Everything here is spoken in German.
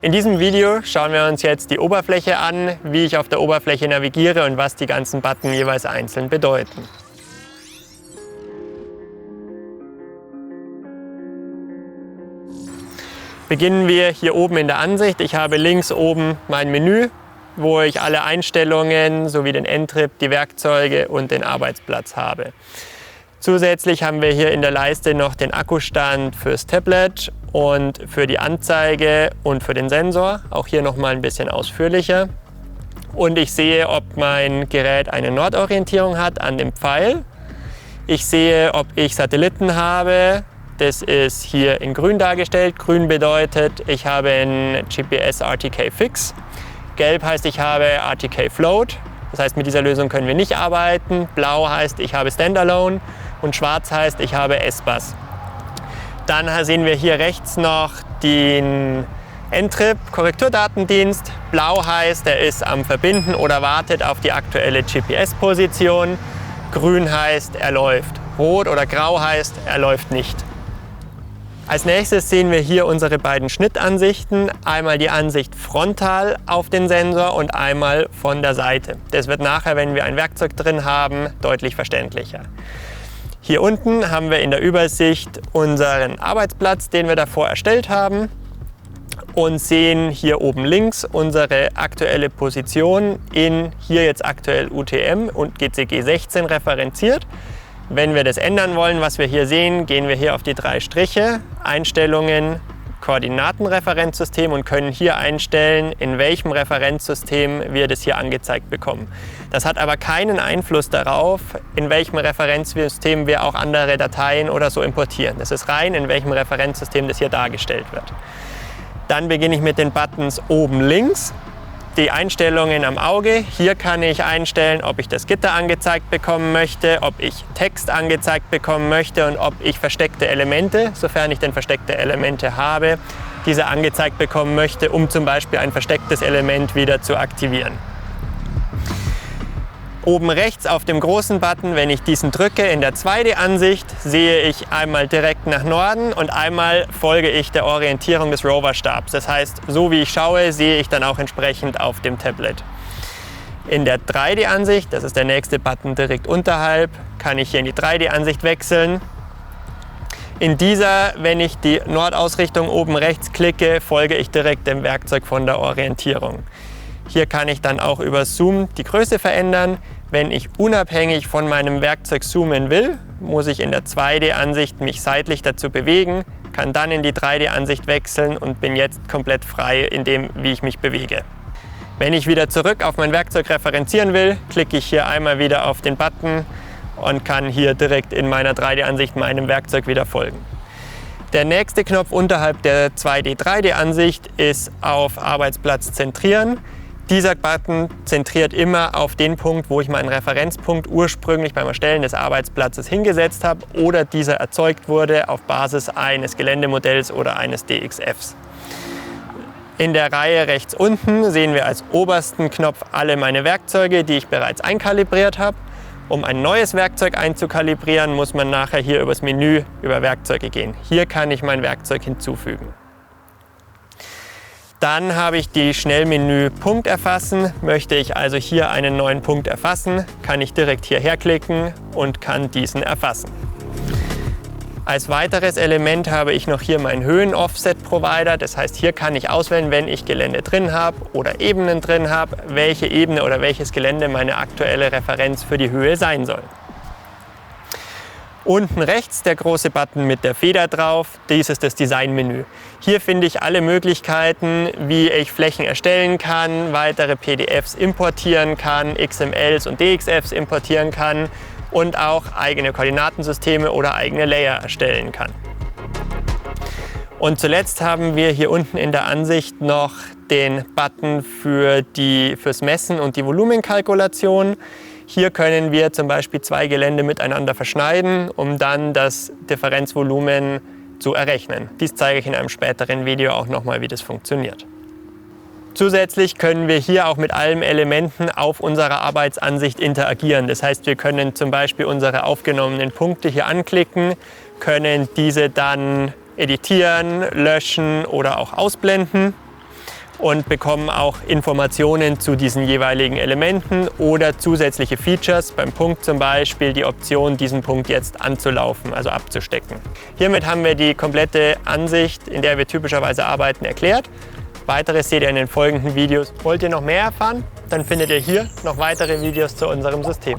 In diesem Video schauen wir uns jetzt die Oberfläche an, wie ich auf der Oberfläche navigiere und was die ganzen Button jeweils einzeln bedeuten. Beginnen wir hier oben in der Ansicht. Ich habe links oben mein Menü, wo ich alle Einstellungen sowie den Endtrip, die Werkzeuge und den Arbeitsplatz habe. Zusätzlich haben wir hier in der Leiste noch den Akkustand fürs Tablet und für die Anzeige und für den Sensor. Auch hier noch mal ein bisschen ausführlicher. Und ich sehe, ob mein Gerät eine Nordorientierung hat an dem Pfeil. Ich sehe, ob ich Satelliten habe. Das ist hier in grün dargestellt. Grün bedeutet, ich habe ein GPS RTK Fix. Gelb heißt, ich habe RTK Float. Das heißt, mit dieser Lösung können wir nicht arbeiten. Blau heißt, ich habe Standalone. Und schwarz heißt, ich habe S-Bus. Dann sehen wir hier rechts noch den Endtrip Korrekturdatendienst. Blau heißt, er ist am Verbinden oder wartet auf die aktuelle GPS-Position. Grün heißt, er läuft. Rot oder grau heißt, er läuft nicht. Als nächstes sehen wir hier unsere beiden Schnittansichten. Einmal die Ansicht frontal auf den Sensor und einmal von der Seite. Das wird nachher, wenn wir ein Werkzeug drin haben, deutlich verständlicher. Hier unten haben wir in der Übersicht unseren Arbeitsplatz, den wir davor erstellt haben, und sehen hier oben links unsere aktuelle Position in hier jetzt aktuell UTM und GCG 16 referenziert. Wenn wir das ändern wollen, was wir hier sehen, gehen wir hier auf die 3 Striche, Einstellungen, Koordinatenreferenzsystem und können hier einstellen, in welchem Referenzsystem wir das hier angezeigt bekommen. Das hat aber keinen Einfluss darauf, in welchem Referenzsystem wir auch andere Dateien oder so importieren. Das ist rein, in welchem Referenzsystem das hier dargestellt wird. Dann beginne ich mit den Buttons oben links. Die Einstellungen am Auge. Hier kann ich einstellen, ob ich das Gitter angezeigt bekommen möchte, ob ich Text angezeigt bekommen möchte und ob ich versteckte Elemente, sofern ich denn versteckte Elemente habe, diese angezeigt bekommen möchte, um zum Beispiel ein verstecktes Element wieder zu aktivieren. Oben rechts auf dem großen Button, wenn ich diesen drücke in der 2D-Ansicht, sehe ich einmal direkt nach Norden und einmal folge ich der Orientierung des Roverstabs. Das heißt, so wie ich schaue, sehe ich dann auch entsprechend auf dem Tablet. In der 3D-Ansicht, das ist der nächste Button direkt unterhalb, kann ich hier in die 3D-Ansicht wechseln. In dieser, wenn ich die Nordausrichtung oben rechts klicke, folge ich direkt dem Werkzeug von der Orientierung. Hier kann ich dann auch über Zoom die Größe verändern. Wenn ich unabhängig von meinem Werkzeug zoomen will, muss ich in der 2D-Ansicht mich seitlich dazu bewegen, kann dann in die 3D-Ansicht wechseln und bin jetzt komplett frei in dem, wie ich mich bewege. Wenn ich wieder zurück auf mein Werkzeug referenzieren will, klicke ich hier einmal wieder auf den Button und kann hier direkt in meiner 3D-Ansicht meinem Werkzeug wieder folgen. Der nächste Knopf unterhalb der 2D-3D-Ansicht ist auf Arbeitsplatz zentrieren. Dieser Button zentriert immer auf den Punkt, wo ich meinen Referenzpunkt ursprünglich beim Erstellen des Arbeitsplatzes hingesetzt habe oder dieser erzeugt wurde auf Basis eines Geländemodells oder eines DXFs. In der Reihe rechts unten sehen wir als obersten Knopf alle meine Werkzeuge, die ich bereits einkalibriert habe. Um ein neues Werkzeug einzukalibrieren, muss man nachher hier übers Menü über Werkzeuge gehen. Hier kann ich mein Werkzeug hinzufügen. Dann habe ich die Schnellmenü Punkt erfassen. Möchte ich also hier einen neuen Punkt erfassen, kann ich direkt hierher klicken und kann diesen erfassen. Als weiteres Element habe ich noch hier meinen Höhen-Offset-Provider. Das heißt, hier kann ich auswählen, wenn ich Gelände drin habe oder Ebenen drin habe, welche Ebene oder welches Gelände meine aktuelle Referenz für die Höhe sein soll. Unten rechts der große Button mit der Feder drauf, dies ist das Designmenü. Hier finde ich alle Möglichkeiten, wie ich Flächen erstellen kann, weitere PDFs importieren kann, XMLs und DXFs importieren kann und auch eigene Koordinatensysteme oder eigene Layer erstellen kann. Und zuletzt haben wir hier unten in der Ansicht noch den Button fürs Messen und die Volumenkalkulation. Hier können wir zum Beispiel 2 Gelände miteinander verschneiden, um dann das Differenzvolumen zu errechnen. Dies zeige ich in einem späteren Video auch nochmal, wie das funktioniert. Zusätzlich können wir hier auch mit allen Elementen auf unserer Arbeitsansicht interagieren. Das heißt, wir können zum Beispiel unsere aufgenommenen Punkte hier anklicken, können diese dann editieren, löschen oder auch ausblenden. und bekommen auch Informationen zu diesen jeweiligen Elementen oder zusätzliche Features, beim Punkt zum Beispiel die Option, diesen Punkt jetzt anzulaufen, also abzustecken. Hiermit haben wir die komplette Ansicht, in der wir typischerweise arbeiten, erklärt. Weiteres seht ihr in den folgenden Videos. Wollt ihr noch mehr erfahren? Dann findet ihr hier noch weitere Videos zu unserem System.